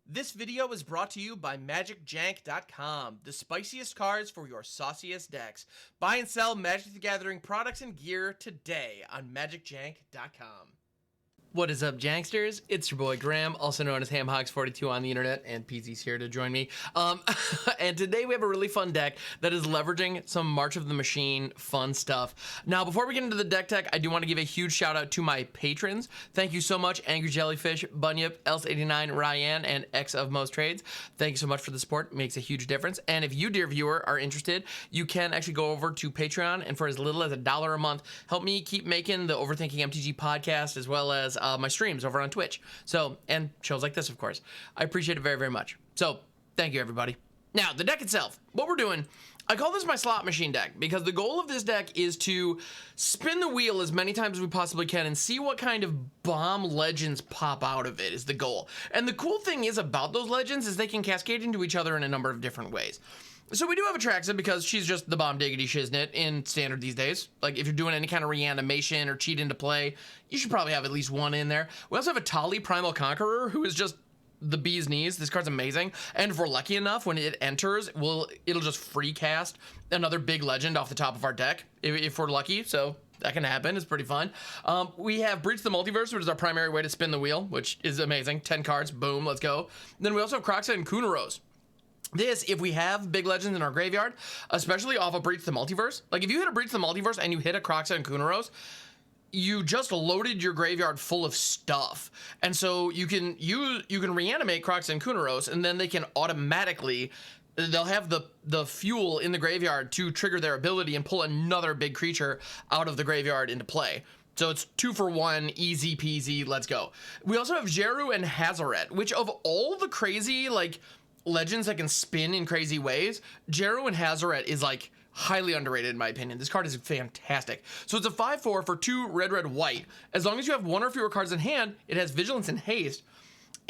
This video is brought to you by MagicJank.com, the spiciest cards for your sauciest decks. Buy and sell Magic the Gathering products and gear today on MagicJank.com. What is up, Janksters? It's your boy Graham, also known as HamHogs42 on the internet, and PZ's here to join me. And today we have a really fun deck that is leveraging some March of the Machine fun stuff. Now, before we get into the deck tech, I do want to give a huge shout out to my patrons. Thank you so much, Angry Jellyfish, Bunyip, Else89, Ryan, and X of Most Trades. Thank you so much for the support. It makes a huge difference. And if you, dear viewer, are interested, you can actually go over to Patreon, and for as little as $1 a month, help me keep making the Overthinking MTG podcast, as well as my streams over on Twitch. So, and shows like this, of course. I appreciate it very, very much. So, thank you, everybody. Now, the deck itself, what we're doing, I call this my slot machine deck because the goal of this deck is to spin the wheel as many times as we possibly can and see what kind of bomb legends pop out of it is the goal. And the cool thing is about those legends is they can cascade into each other in a number of different ways. So we do have Atraxa because she's just the bomb diggity shiznit in standard these days. Like if you're doing any kind of reanimation or cheat into play, you should probably have at least one in there. We also have Etali, Primal Conqueror, who is just the bee's knees. This card's amazing. And if we're lucky enough, when it enters, it'll just free cast another big legend off the top of our deck if we're lucky. So that can happen. It's pretty fun. We have Breach the Multiverse, which is our primary way to spin the wheel, which is amazing. 10 cards, boom, let's go. Then we also have Kroxa and Kunoros. This, if we have big legends in our graveyard, especially off of Breach the Multiverse, like if you hit a Breach the Multiverse and you hit a Kroxa and Kunoros, you just loaded your graveyard full of stuff. And so you can reanimate Kroxa and Kunoros, and then they can automatically, they'll have the fuel in the graveyard to trigger their ability and pull another big creature out of the graveyard into play. So it's 2 for 1, easy peasy, let's go. We also have Djeru and Hazoret, which of all the crazy, like, legends that can spin in crazy ways, Djeru and Hazoret is like highly underrated in my opinion. This card is fantastic. So it's a 5/4 for 2 red, red, white. As long as you have 1 or fewer cards in hand, it has vigilance and haste.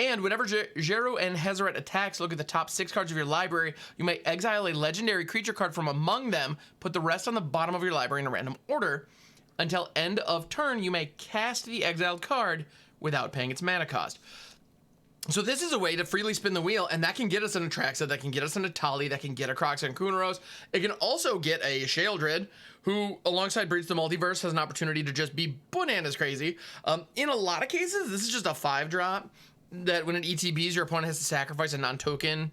And whenever Djeru and Hazoret attacks, look at the top 6 cards of your library. You may exile a legendary creature card from among them, put the rest on the bottom of your library in a random order. Until end of turn, you may cast the exiled card without paying its mana cost. So this is a way to freely spin the wheel, and that can get us an Atraxa, that can get us an Etali, that can get a Kroxa and Kunoros. It can also get a Sheoldred, who, alongside Breach the Multiverse, has an opportunity to just be bananas crazy. In a lot of cases, this is just a 5-drop that when it ETBs, your opponent has to sacrifice a non-token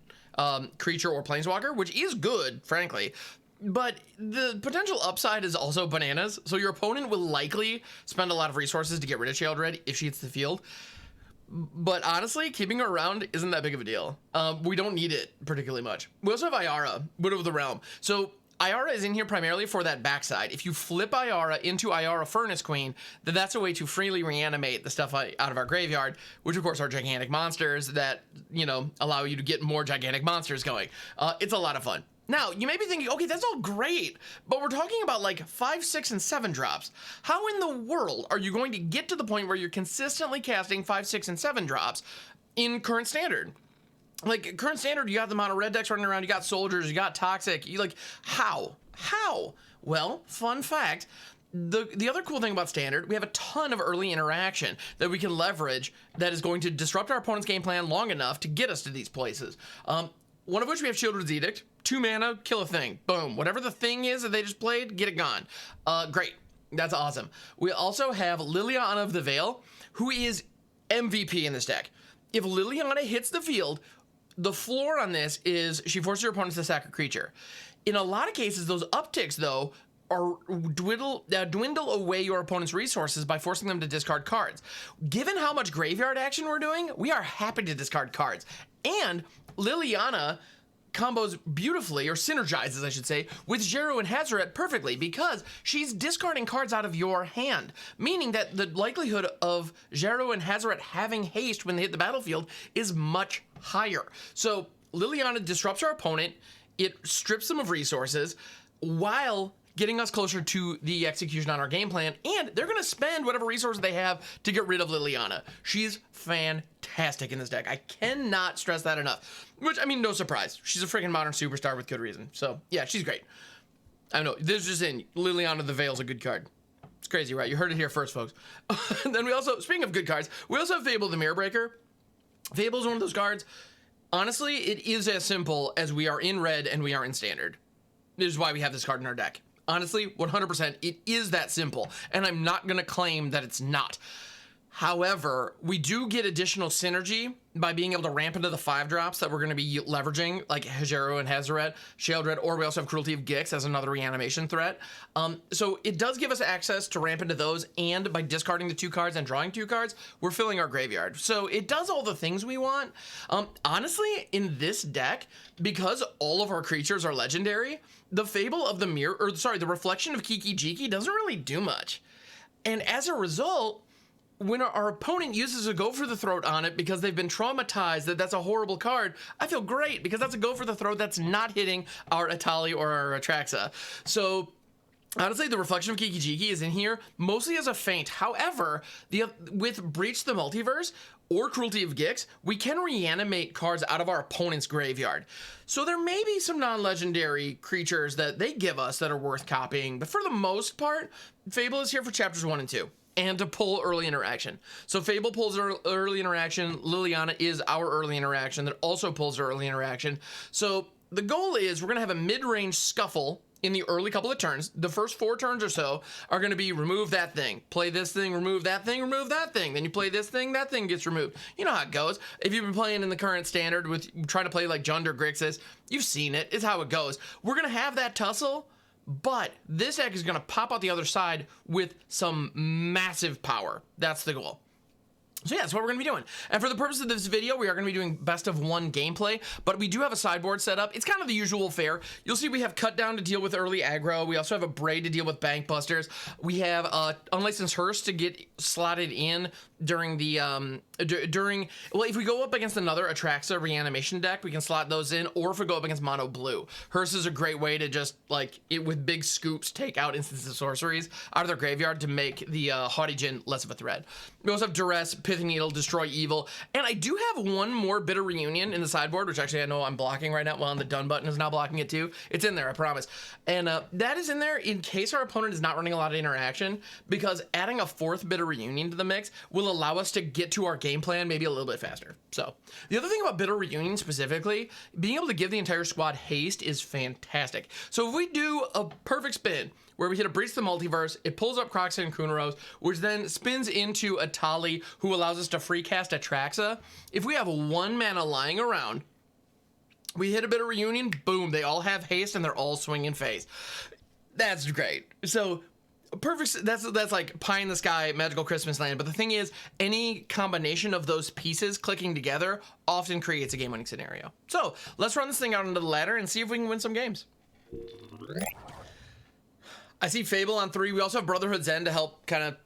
creature or planeswalker, which is good, frankly. But the potential upside is also bananas, so your opponent will likely spend a lot of resources to get rid of Sheoldred if she hits the field. But honestly, keeping her around isn't that big of a deal. We don't need it particularly much. We also have Ayara, Widow of the Realm. So Ayara is in here primarily for that backside. If you flip Ayara into Ayara Furnace Queen, then that's a way to freely reanimate the stuff out of our graveyard, which of course are gigantic monsters that, you know, allow you to get more gigantic monsters going. It's a lot of fun. Now, you may be thinking, okay, that's all great, but we're talking about like 5, 6, and 7 drops. How in the world are you going to get to the point where you're consistently casting 5, 6, and 7 drops in current standard? Like, current standard, you got the mono red decks running around, you got soldiers, you got toxic, you like, how? How? Well, fun fact, the other cool thing about standard, we have a ton of early interaction that we can leverage that is going to disrupt our opponent's game plan long enough to get us to these places. One of which we have Sheoldred's Edict, 2 mana, kill a thing, boom. Whatever the thing is that they just played, get it gone. Great, that's awesome. We also have Liliana of the Veil, who is MVP in this deck. If Liliana hits the field, the floor on this is she forces your opponents to sack a creature. In a lot of cases, those upticks, though, are dwindle away your opponent's resources by forcing them to discard cards. Given how much graveyard action we're doing, we are happy to discard cards. And Liliana combos beautifully, or synergizes, I should say, with Djeru and Hazoret perfectly because she's discarding cards out of your hand, meaning that the likelihood of Djeru and Hazoret having haste when they hit the battlefield is much higher. So Liliana disrupts our opponent, it strips them of resources, while getting us closer to the execution on our game plan, and they're gonna spend whatever resources they have to get rid of Liliana. She's fantastic in this deck. I cannot stress that enough. Which, I mean, no surprise. She's a freaking modern superstar with good reason. So, yeah, she's great. I know, this is just in. Liliana the Veil's a good card. It's crazy, right? You heard it here first, folks. And then we also, speaking of good cards, we also have Fable the Mirror Breaker. Fable is one of those cards. Honestly, it is as simple as we are in red and we are in standard. This is why we have this card in our deck. Honestly, 100%, it is that simple, and I'm not going to claim that it's not. However, we do get additional synergy by being able to ramp into the 5-drops that we're going to be leveraging, like Djeru and Hazoret, Sheoldred, or we also have Cruelty of Gix as another reanimation threat. So it does give us access to ramp into those, and by discarding the 2 cards and drawing 2 cards, we're filling our graveyard. So it does all the things we want. Honestly, in this deck, because all of our creatures are legendary, the Fable of the Mirror, or sorry, the Reflection of Kiki Jiki doesn't really do much. And as a result, when our opponent uses a Go for the Throat on it because they've been traumatized that that's a horrible card, I feel great because that's a Go for the Throat that's not hitting our Etali or our Atraxa. So honestly, the Reflection of Kiki Jiki is in here mostly as a feint. However, with Breach the Multiverse or Cruelty of Gix, we can reanimate cards out of our opponent's graveyard. So there may be some non-legendary creatures that they give us that are worth copying, but for the most part, Fable is here for chapters 1 and 2. And to pull early interaction. So Fable pulls early interaction. Liliana is our early interaction that also pulls early interaction. So the goal is we're going to have a mid-range scuffle in the early couple of turns. The first 4 turns or so are going to be remove that thing, play this thing, remove that thing, remove that thing. Then you play this thing, that thing gets removed. You know how it goes. If you've been playing in the current standard with trying to play like Jund or Grixis, you've seen it. It's how it goes. We're going to have that tussle. But this deck is going to pop out the other side with some massive power. That's the goal. So yeah, that's what we're going to be doing. And for the purpose of this video, we are going to be doing best of 1 gameplay, but we do have a sideboard set up. It's kind of the usual fare. You'll see we have Cut Down to deal with early aggro. We also have a Braid to deal with Bank Busters. We have Unlicensed Hearse to get slotted in during the, well, if we go up against another Atraxa reanimation deck, we can slot those in, or if we go up against Mono Blue. Hearse is a great way to just, like, with big scoops, take out instances of sorceries out of their graveyard to make the Haughty Djinn less of a threat. We also have Duress, Pithing Needle, Destroy Evil, and I do have one more Bitter Reunion in the sideboard, which actually I know I'm blocking right now. Well, and the done button is now blocking it too. It's in there, I promise. And that is in there in case our opponent is not running a lot of interaction, because adding a 4th Bitter Reunion to the mix will allow us to get to our game plan maybe a little bit faster. So the other thing about Bitter Reunion specifically, being able to give the entire squad haste is fantastic. So if we do a perfect spin where we hit a Breach the Multiverse, it pulls up Kroxa and Kunoros, which then spins into Etali, who allows us to free cast Atraxa. If we have 1 mana lying around, we hit a Bitter Reunion, boom, they all have haste and they're all swinging face. That's great. So perfect. That's like pie in the sky, magical Christmas land. But the thing is, any combination of those pieces clicking together often creates a game-winning scenario. So let's run this thing out into the ladder and see if we can win some games. I see Fable on 3. We also have Brotherhood's End to help kind of,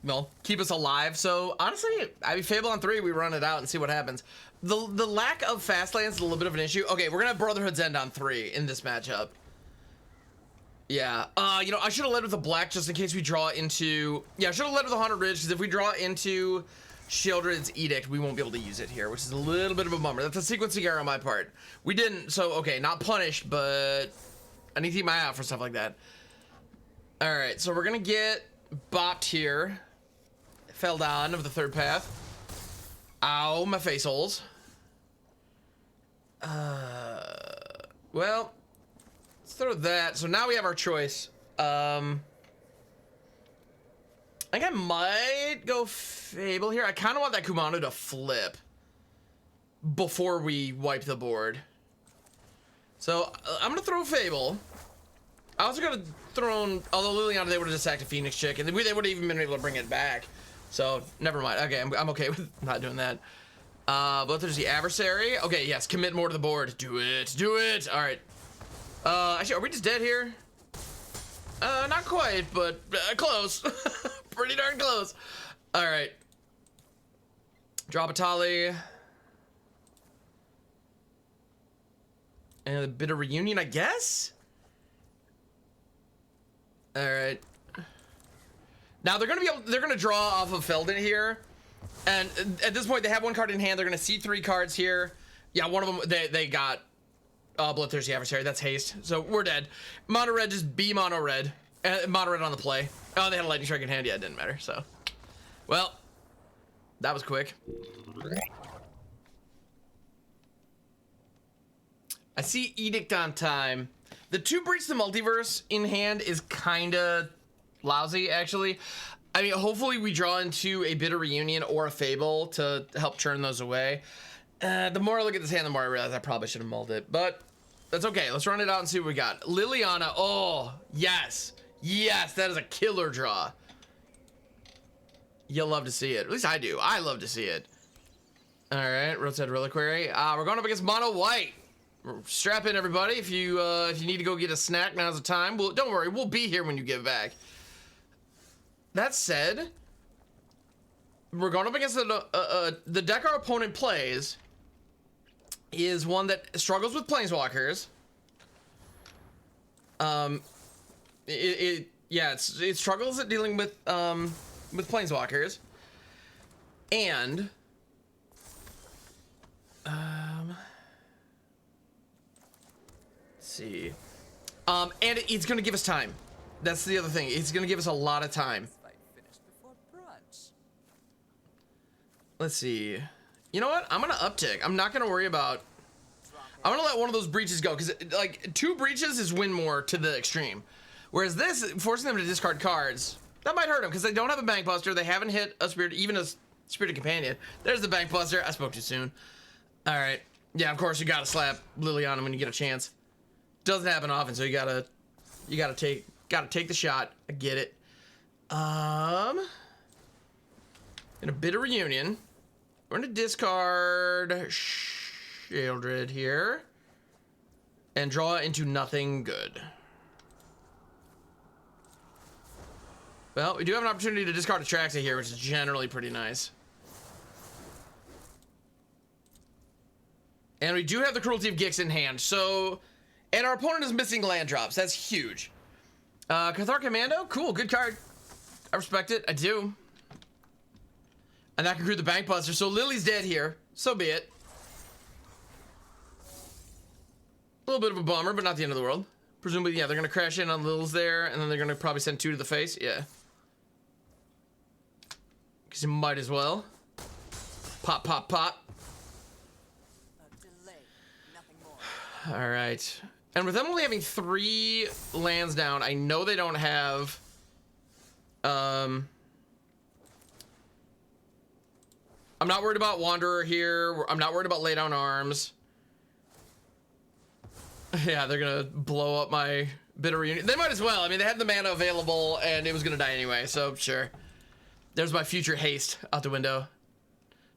well, keep us alive. So honestly, I mean, Fable on 3, we run it out and see what happens. The lack of fast lands is a little bit of an issue. Okay, we're gonna have Brotherhood's End on 3 in this matchup. Yeah, you know, I should have led with a black just in case we draw into... Yeah, I should have led with a Haunted Ridge, because if we draw into Sheoldred's Edict, we won't be able to use it here, which is a little bit of a bummer. That's a sequencing error on my part. We didn't, so, okay, not punished, but I need to keep my eye out for stuff like that. Alright, so we're gonna get bopped here. Fell down of the 3rd path. Ow, my face holes. Well... Let's throw that. So now we have our choice. I think I might go Fable here. I kind of want that Kumano to flip before we wipe the board. So I'm going to throw Fable. I was going to throw in, although Liliana, they would have just sacked a Phoenix Chick, and they would have even been able to bring it back. So never mind. Okay, I'm okay with not doing that. But there's the Adversary. Okay, yes, commit more to the board. Do it. Do it. All right. Actually, are we just dead here? Not quite, but close. Pretty darn close. All right. Drop a Etali. And a bit of Reunion, I guess? All right. Now they're gonna draw off of Feldon here. And at this point, they have 1 card in hand. They're gonna see 3 cards here. Yeah, one of them, they got... Bloodthirsty Adversary, that's haste. So we're dead. Mono red, just be mono red. Mono red on the play. Oh, they had a lightning strike in hand. Yeah, it didn't matter. So, well, that was quick. I see Edict on time. The 2 Breach the Multiverse in hand is kind of lousy, actually. I mean, hopefully we draw into a Bitter Reunion or a Fable to help churn those away. The more I look at this hand, the more I realize I probably should have mulled it. But that's okay. Let's run it out and see what we got. Liliana. Oh, yes. Yes, that is a killer draw. You'll love to see it. At least I do. I love to see it. All right, Roadside Reliquary. We're going up against Mono White. Strap in, everybody. If you need to go get a snack, now's the time. Well, don't worry, we'll be here when you get back. That said, we're going up against the deck our opponent plays is one that struggles with planeswalkers. It struggles at dealing with planeswalkers, and let's see, and it's gonna give us time. That's the other thing. It's gonna give us a lot of time. Let's see. You know what? I'm gonna uptick. I'm not gonna worry about. I'm gonna let one of those breaches go because like 2 breaches is win more to the extreme, whereas this forcing them to discard cards that might hurt them because they don't have a Bank Buster. They haven't hit a spirit, even a Spirited Companion. There's the Bank Buster. I spoke too soon. All right. Yeah, of course you gotta slap Liliana when you get a chance. Doesn't happen often, so you gotta take the shot. I get it. In a Bitter Reunion, we're gonna discard Shieldred here and draw into nothing good. Well, we do have an opportunity to discard Atraxa here, which is generally pretty nice. And we do have the Cruelty of Gix in hand, so... And our opponent is missing land drops. That's huge. Cathar Commando? Cool, good card. I respect it. I do. And that concludes the Bank Buster. So Lily's dead here. So be it. A little bit of a bummer, but not the end of the world. Presumably, yeah, they're going to crash in on Lil's there, and then they're going to probably send 2 to the face. Yeah. Because you might as well. Pop, pop, pop. All right. And with them only having 3 lands down, I know they don't have... I'm not worried about Wanderer here. I'm not worried about Lay Down Arms. Yeah, they're gonna blow up my Bitter Reunion. They might as well. I mean, they had the mana available, and it was gonna die anyway, so sure. There's my future haste out the window.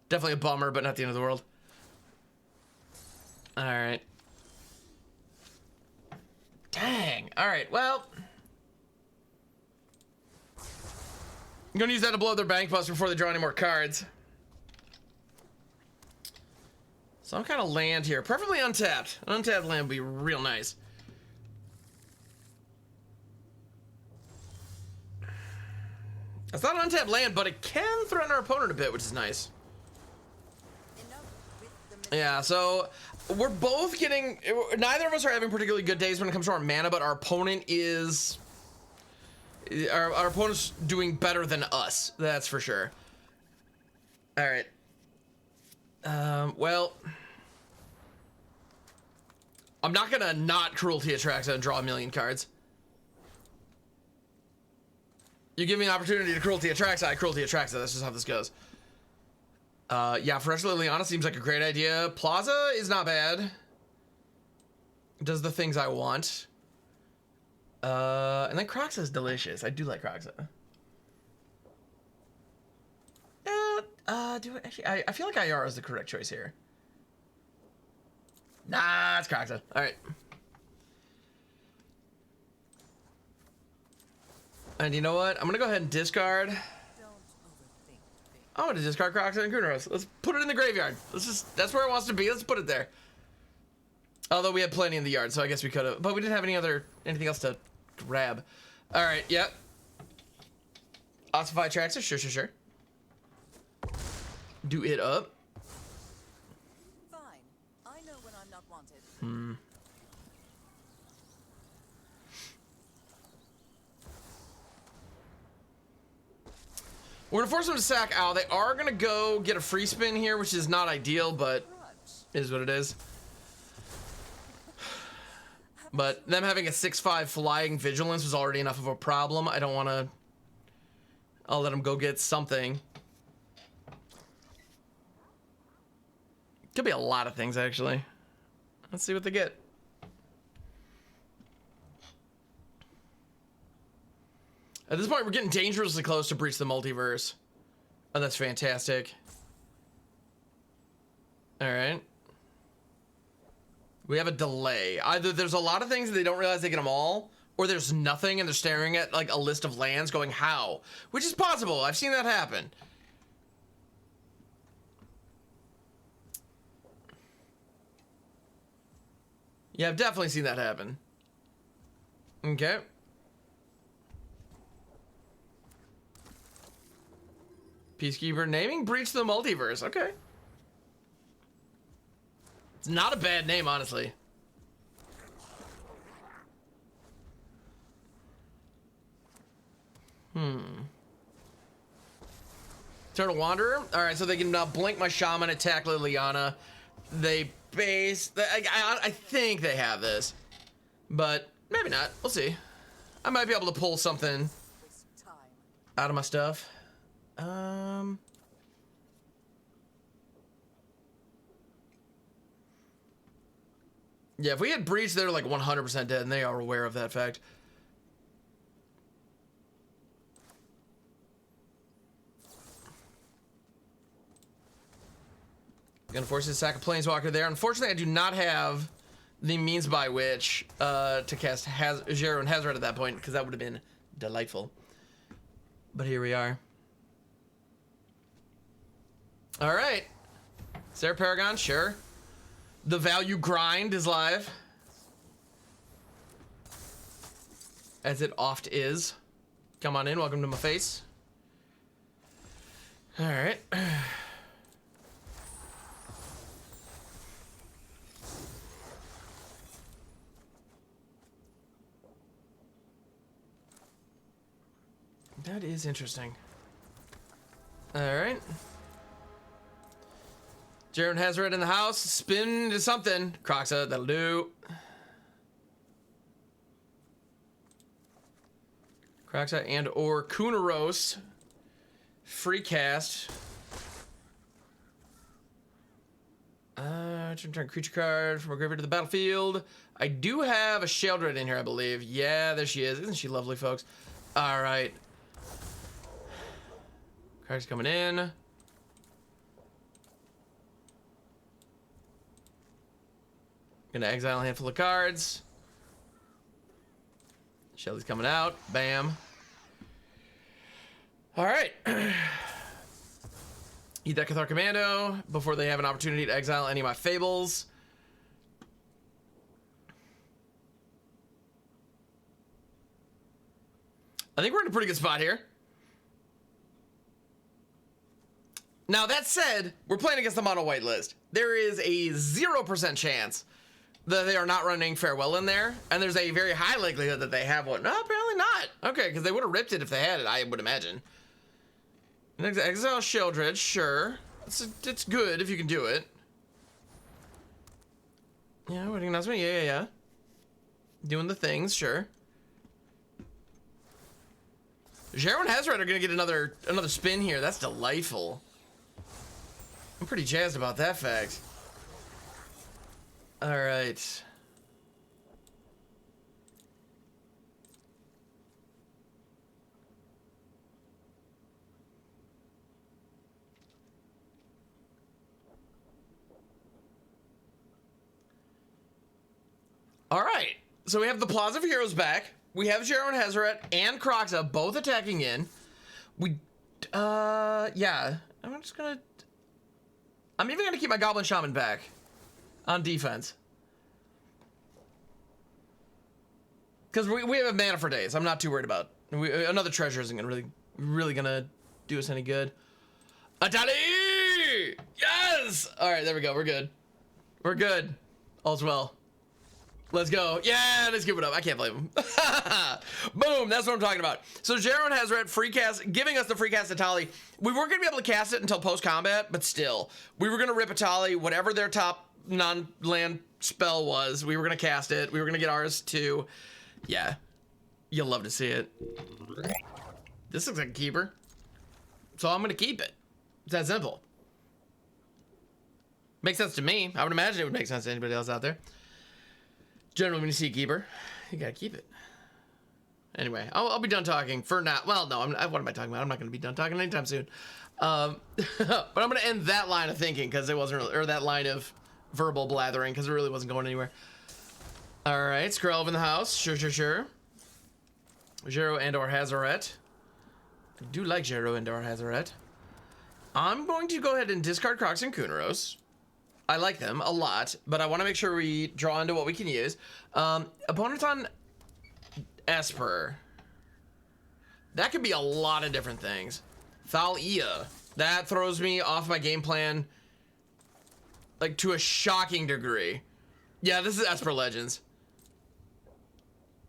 Definitely a bummer, but not the end of the world. All right. Dang. All right, well. I'm gonna use that to blow their Bank Buster before they draw any more cards. Some kind of land here, preferably untapped. An untapped land would be real nice. It's not an untapped land, but it can threaten our opponent a bit, which is nice. Yeah, so we're both getting... Neither of us are having particularly good days when it comes to our mana, but our opponent is... Our opponent's doing better than us, that's for sure. All right. Well... I'm not gonna not Cruelty Atraxa and draw a million cards. You give me an opportunity to Cruelty Atraxa, I Cruelty Atraxa. That's just how this goes. Yeah, Fresh Liliana seems like a great idea. Plaza is not bad. Does the things I want. And then Kroxa is delicious. I do like Kroxa. Actually, I feel like Ayara is the correct choice here. Nah, it's Kroxa. All right. And you know what? I'm gonna go ahead and discard. I'm gonna discard Kroxa and Kunoros. Let's put it in the graveyard. That's where it wants to be. Let's put it there. Although we had plenty in the yard, so I guess we could have, but we didn't have anything else to grab. All right, yep. Ossify Traxxas, sure. Do it up. Fine. I know when I'm not wanted. We're gonna force them to sack Owl. They are gonna go get a free spin here, which is not ideal, but it is what it is. But them having a 6/5 flying vigilance was already enough of a problem. I don't want to... I'll let them go get something. Could be a lot of things, actually. Let's see what they get. At this point, we're getting dangerously close to Breach the Multiverse. Oh, that's fantastic. Alright. We have a delay. Either there's a lot of things and they don't realize they get them all, or there's nothing and they're staring at like a list of lands going, how? Which is possible. I've seen that happen. Yeah, I've definitely seen that happen. Okay. Peacekeeper naming Breach the Multiverse. Okay. It's not a bad name, honestly. Turtle Wanderer. All right, so they can blink my shaman, attack Liliana. They base. I think they have this, but maybe not. We'll see. I might be able to pull something out of my stuff. Yeah, if we had Breach, they're like 100% dead, and they are aware of that fact. Gonna force his sack of Planeswalker there. Unfortunately, I do not have the means by which to cast Djeru and Hazoret at that point, because that would have been delightful. But here we are. All right. Sarah Paragon, sure. The value grind is live. As it oft is. Come on in, welcome to my face. All right. That is interesting. All right. Djeru and Hazoret in the house. Spin into something. Kroxa, that'll do. Kroxa and or Kunoros. Free cast. Turn creature card from a graveyard to the battlefield. I do have a Sheldred in here, I believe. Yeah, there she is. Isn't she lovely, folks? All right. Cards coming in. Gonna exile a handful of cards. Shelly's coming out. Bam. All right. Eat that Cathar Commando before they have an opportunity to exile any of my Fables. I think we're in a pretty good spot here. Now, that said, we're playing against the mono white list. There is a 0% chance that they are not running Farewell in there, and there's a very high likelihood that they have one. No, apparently not. Okay, because they would have ripped it if they had it, I would imagine. Exile Sheldred, sure. It's good if you can do it. Yeah, wedding announcement, yeah. Doing the things, sure. Djeru and Hazoret are gonna get another spin here. That's delightful. I'm pretty jazzed about that fact. All right. All right. So we have the Plaza of Heroes back. We have Djeru and Hazoret and Kroxa both attacking in. Yeah. I'm even gonna keep my Goblin Shaman back on defense. Because we have mana for days. I'm not too worried about. Another treasure isn't gonna really gonna do us any good. Etali! Yes! All right, there we go. We're good. We're good. All's well. Let's go. Yeah, let's give it up. I can't blame him. Boom, that's what I'm talking about. So Djeru and Hazoret free cast, giving us the free cast Etali. We weren't going to be able to cast it until post-combat, but still. We were going to rip Etali, whatever their top non-land spell was. We were gonna cast it. We were gonna get ours too. Yeah, you'll love to see it. This looks like a keeper, so I'm gonna keep it. It's that simple. Makes sense to me. I would imagine it would make sense to anybody else out there. Generally, when you see a keeper, you gotta keep it. Anyway, I'll be done talking for now. Well, no, what am I talking about? I'm not gonna be done talking anytime soon. But I'm gonna end that line of thinking because it wasn't really, or that line of verbal blathering because it really wasn't going anywhere. All right, Skrelv in the house. Sure. Djeru and Hazoret. I do like Djeru and Hazoret. I'm going to go ahead and discard Kroxa and Kunoros. I like them a lot, but I want to make sure we draw into what we can use. Opponents on Esper. That could be a lot of different things. Thalia. That throws me off my game plan, like, to a shocking degree. Yeah, this is Esper Legends.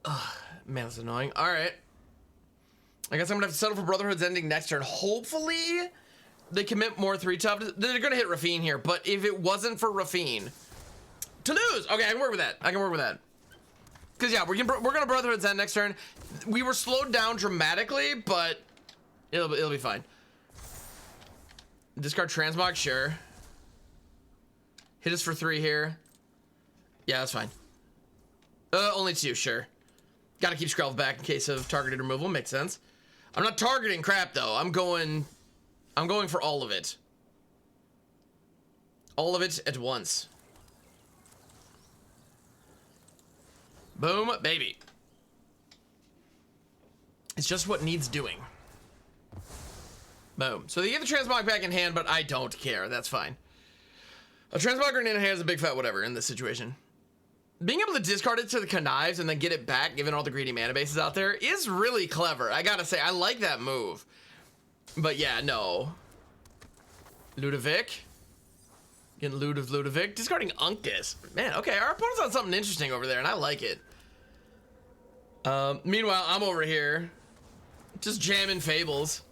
Ugh, man, that's annoying. All right. I guess I'm gonna have to settle for Brotherhood's ending next turn. Hopefully, they commit more 3-tough. They're gonna hit Rafine here, but if it wasn't for Rafine, Toulouse. Okay, I can work with that. Cause yeah, we're gonna Brotherhood's end next turn. We were slowed down dramatically, but it'll be fine. Discard Transmog, sure. Hit us for 3 here. Yeah, that's fine. Only 2, sure. Gotta keep Skrelv back in case of targeted removal, makes sense. I'm not targeting crap though. I'm going for all of it. All of it at once. Boom, baby. It's just what needs doing. Boom. So they get the Transmog back in hand, but I don't care. That's fine. A Transmog in hand is a big fat whatever in this situation. Being able to discard it to the Connives and then get it back, given all the greedy mana bases out there, is really clever. I gotta say, I like that move. But yeah, no. Ludovic. Getting loot of Ludovic. Discarding Uncas. Man, okay, our opponent's on something interesting over there, and I like it. Meanwhile, I'm over here just jamming Fables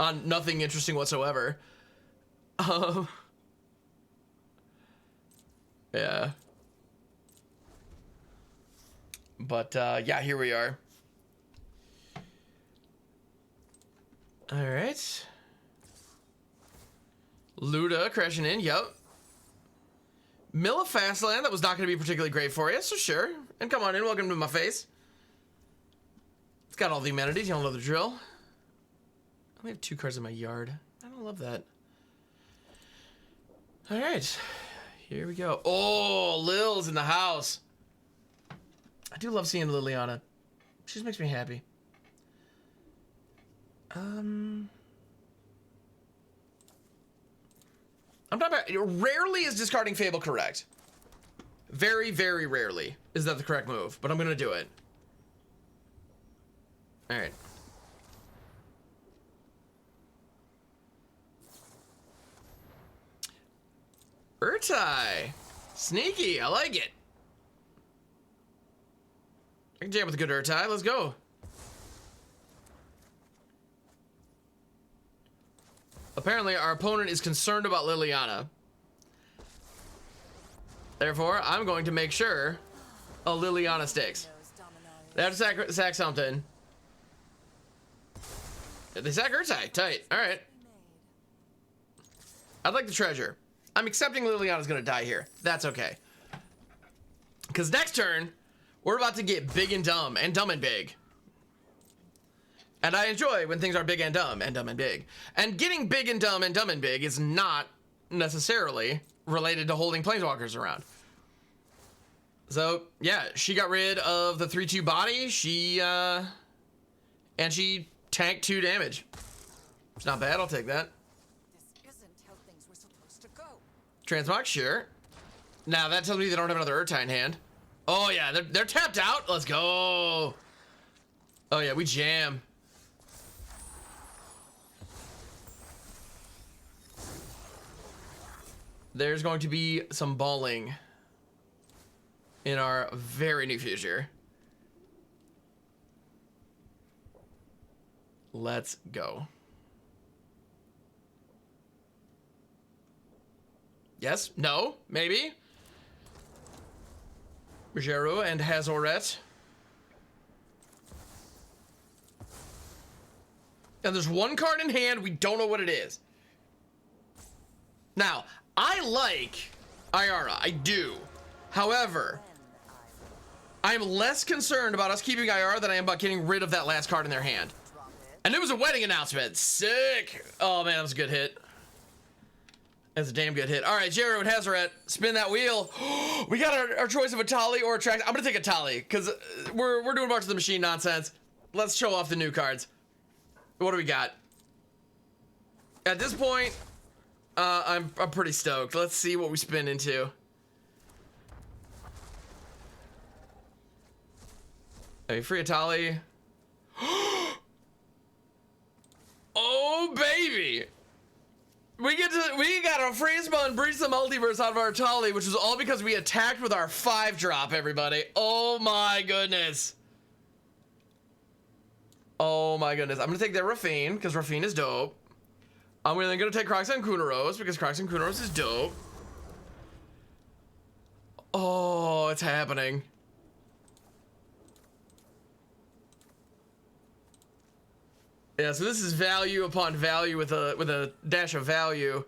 on nothing interesting whatsoever. Yeah. But, yeah, here we are. All right. Luda crashing in, yup. Mill of Fastland, that was not going to be particularly great for you, so sure. And come on in, welcome to my face. It's got all the amenities, you don't know the drill. I only have 2 cards in my yard. I don't love that. All right, here we go. Oh, Lil's in the house. I do love seeing Liliana. She just makes me happy. I'm talking about, rarely is discarding Fable correct. Very, very rarely is that the correct move, but I'm gonna do it. All right. Urtai. Sneaky, I like it. I can jam with a good Urtai, let's go. Apparently, our opponent is concerned about Liliana. Therefore, I'm going to make sure a Liliana sticks. They have to sack something. They sack Urtai, tight, all right. I'd like the treasure. I'm accepting Liliana's gonna die here. That's okay. Because next turn, we're about to get big and dumb and big. And I enjoy when things are big and dumb and big. And getting big and dumb and big is not necessarily related to holding planeswalkers around. So, yeah, she got rid of the 3/2 body. And she tanked 2 damage. It's not bad, I'll take that. This isn't how things were supposed to go. Transmog, sure. Now, that tells me they don't have another Urtai in hand. Oh, yeah, they're tapped out. Let's go. Oh, yeah, we jam. There's going to be some balling in our very near future. Let's go. Yes? No? Maybe? Djeru and Hazoret. And there's one card in hand, we don't know what it is. Now, I like Ayara, I do. However, I'm less concerned about us keeping Ayara than I am about getting rid of that last card in their hand. And it was a wedding announcement. Sick. Oh man, that was a good hit. That's a damn good hit. All right, Djeru and Hazoret, spin that wheel. We got our choice of Etali or Attract. I'm gonna take Etali because we're doing a bunch of the machine nonsense. Let's show off the new cards. What do we got? At this point, I'm pretty stoked. Let's see what we spin into. Hey, free Etali. Oh baby! We got a free spawn Breach the Multiverse out of our Etali, which was all because we attacked with our 5-drop, everybody. Oh my goodness. Oh my goodness. I'm gonna take that Rafine, because Rafine is dope. I'm then gonna take Kroxa and Kunoros, because Kroxa and Kunoros is dope. Oh, it's happening. Yeah, so this is value upon value with a dash of value.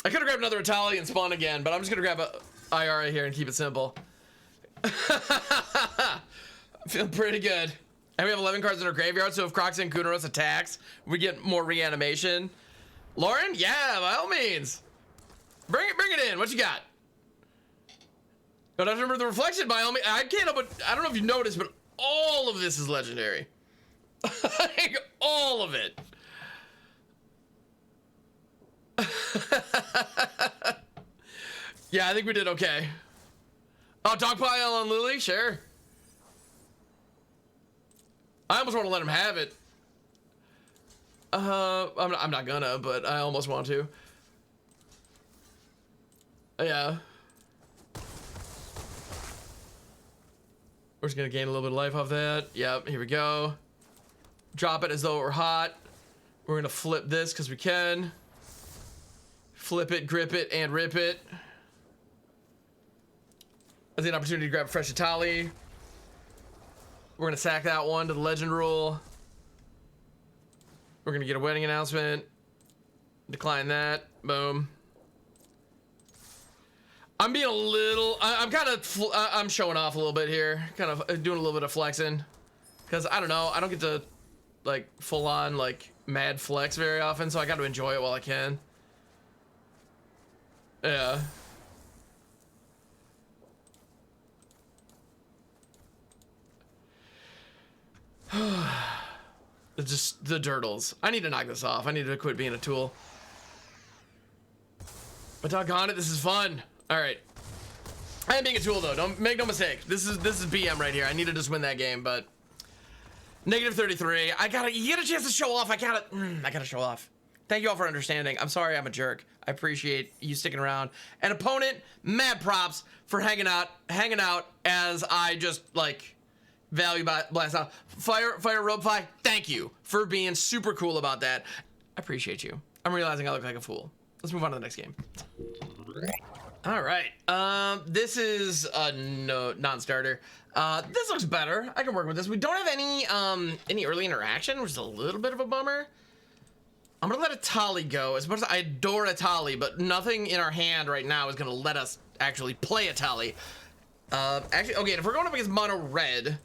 I could have grabbed another Etali and spawn again, but I'm just gonna grab a Ayara here and keep it simple. I'm feeling pretty good. And we have 11 cards in our graveyard, so if Kroxa and Kunoros attacks, we get more reanimation. Lauren, yeah, by all means. Bring it in. What you got? Don't have to remember the reflection by all means. I can't help but I don't know if you noticed, but all of this is legendary. Like, all of it. Yeah, I think we did okay. Oh, Dogpile on Lily? Sure. I almost want to let him have it. I'm not gonna, but I almost want to. Yeah. We're just gonna gain a little bit of life off that. Yep, here we go. Drop it as though it were hot. We're gonna flip this because we can. Flip it, grip it, and rip it. I see an opportunity to grab a fresh Etali. We're gonna sack that one to the legend rule. We're gonna get a wedding announcement. Decline that. Boom. I'm being a little. I'm showing off a little bit here. Kind of doing a little bit of flexing. Because I don't know. I don't get to like full on like mad flex very often, so I got to enjoy it while I can. Yeah. It's just the dirtles. I need to knock this off. I need to quit being a tool. But doggone it, this is fun. All right. I am being a tool though. Don't make no mistake. This is BM right here. I need to just win that game, but negative 33. You get a chance to show off. I gotta show off. Thank you all for understanding. I'm sorry I'm a jerk. I appreciate you sticking around. An opponent, mad props for hanging out as I just like value blast out. Fire rope fly. Thank you for being super cool about that. I appreciate you. I'm realizing I look like a fool. Let's move on to the next game. All right. This is a non-starter. This looks better. I can work with this. We don't have any early interaction, which is a little bit of a bummer. I'm gonna let Etali go. As much as I adore Etali, but nothing in our hand right now is gonna let us actually play Etali. Actually, okay, if we're going up against mono red,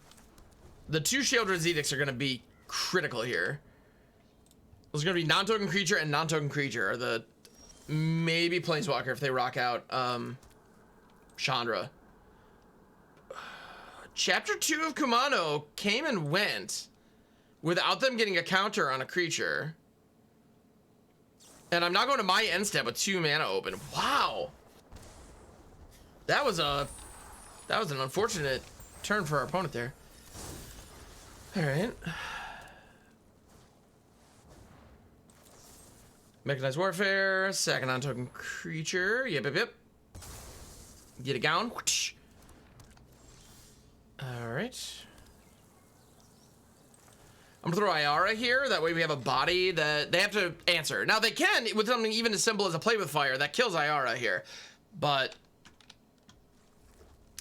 the 2 Shieldred Edicts are gonna be critical here. There's gonna be non-token creature and non-token creature, or the maybe Planeswalker if they rock out Chandra. Chapter 2 of Kumano came and went without them getting a counter on a creature. And I'm not going to my end step with 2 mana open. Wow. That was an unfortunate turn for our opponent there. All right. Mechanized Warfare, second non-token creature. Yep. Get it down. All right. I'm gonna throw Ayara here. That way we have a body that they have to answer. Now they can with something even as simple as a play with fire that kills Ayara here, but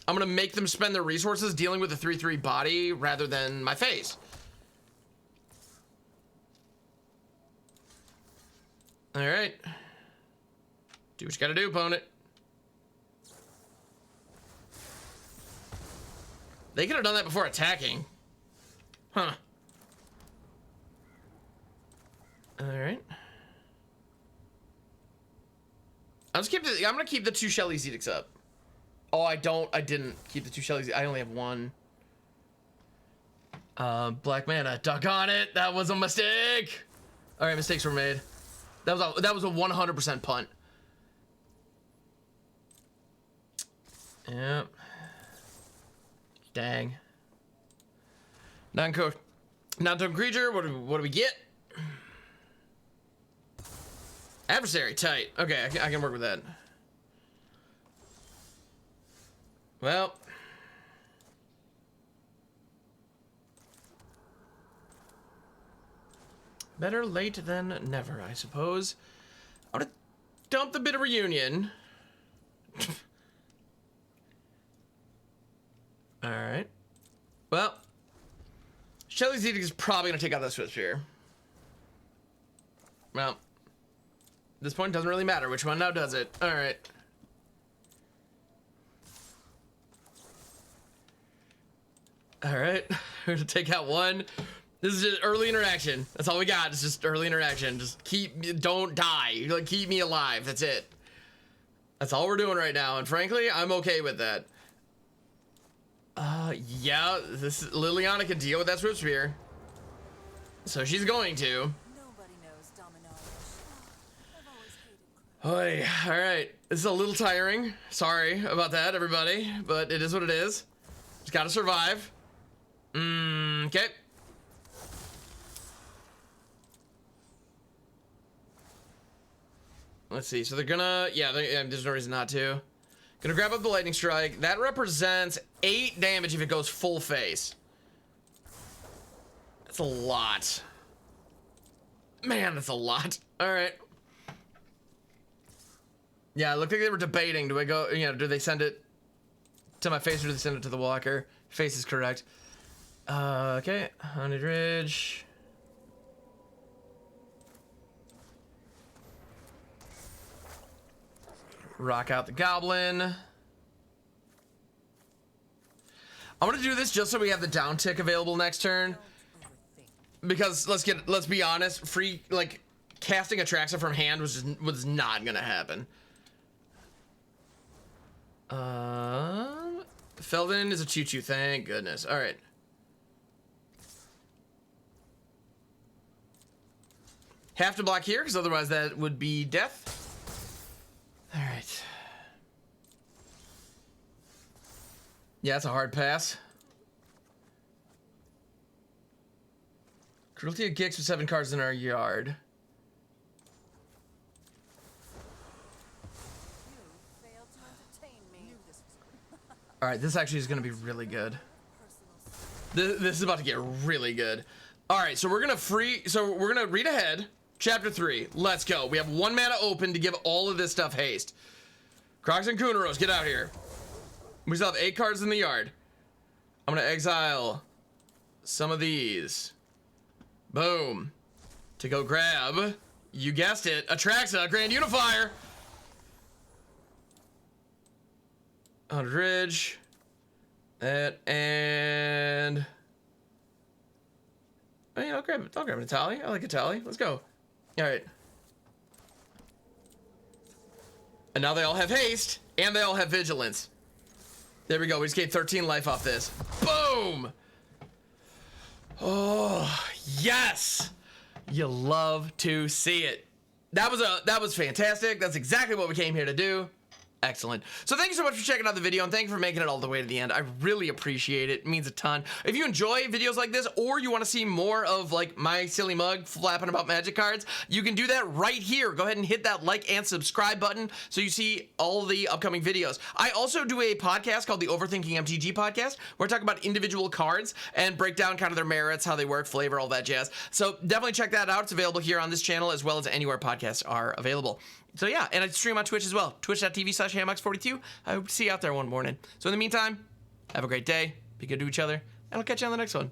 I'm gonna make them spend their resources dealing with the 3/3 body rather than my face. All right. Do what you gotta do, opponent. They could have done that before attacking. Huh. All right. I'm gonna keep the 2 Shelly Zedix up. Oh, I didn't keep the 2 Shelly. I only have 1. Black mana. Doggone it. That was a mistake. All right, mistakes were made. That was a 100% punt. Yep. Dang. Non-token creature. What do we get? Adversary, tight. Okay, I can work with that. Well. Better late than never, I suppose. I'm gonna dump the bit of reunion. Alright. Well. Shelly Zedek is probably gonna take out that Swift Spear. Well. At this point, it doesn't really matter which one now, does it? Alright. Alright. We're gonna take out 1. This is just early interaction. That's all we got. It's just early interaction. Just don't die. Like, keep me alive. That's it. That's all we're doing right now. And frankly, I'm okay with that. Yeah, Liliana can deal with that Swift Spear. So she's going to. Nobody knows Domino. I've always hated Kroxa. Oy, all right. This is a little tiring. Sorry about that, everybody. But it is what it is. Just gotta survive. Okay. Let's see. So they're gonna, yeah, there's no reason not to. Gonna grab up the lightning strike. That represents 8 damage if it goes full face. That's a lot. Man, that's a lot. All right. Yeah, it looked like they were debating. Do I go, do they send it to my face or do they send it to the walker? Face is correct. Okay. Haunted Ridge. Rock out the goblin. I'm gonna do this just so we have the down tick available next turn. Because let's be honest, casting Atraxa from hand was not gonna happen. Felden is a 2/2, thank goodness. All right. Have to block here because otherwise that would be death. All right. Yeah, it's a hard pass. Cruelty of Gix with 7 cards in our yard. You failed to entertain me. All right, this actually is going to be really good. This is about to get really good. All right, so we're gonna read ahead. Chapter 3. Let's go. We have 1 mana open to give all of this stuff haste. Kroxa and Kunoros, get out here. We still have 8 cards in the yard. I'm gonna exile some of these. Boom. To go grab, you guessed it, Atraxa, Grand Unifier. On Ridge. That and I'll grab an Etali. I like Etali. Let's go. All right. And now they all have haste, and they all have vigilance. There we go. We just gained 13 life off this. Boom! Oh, yes! You love to see it. That was fantastic. That's exactly what we came here to do. Excellent. So thank you so much for checking out the video, and thank you for making it all the way to the end. I really appreciate it. It means a ton. If you enjoy videos like this, or you want to see more of like my silly mug flapping about Magic cards, you can do that right here. Go ahead and hit that like and subscribe button so you see all the upcoming videos. I also do a podcast called the Overthinking MTG Podcast, where I talk about individual cards and break down kind of their merits, how they work, flavor, all that jazz. So definitely check that out. It's available here on this channel as well as anywhere podcasts are available. So yeah, and I stream on Twitch as well, twitch.tv/hammox42. I hope to see you out there one morning. So in the meantime, have a great day, be good to each other, and I'll catch you on the next one.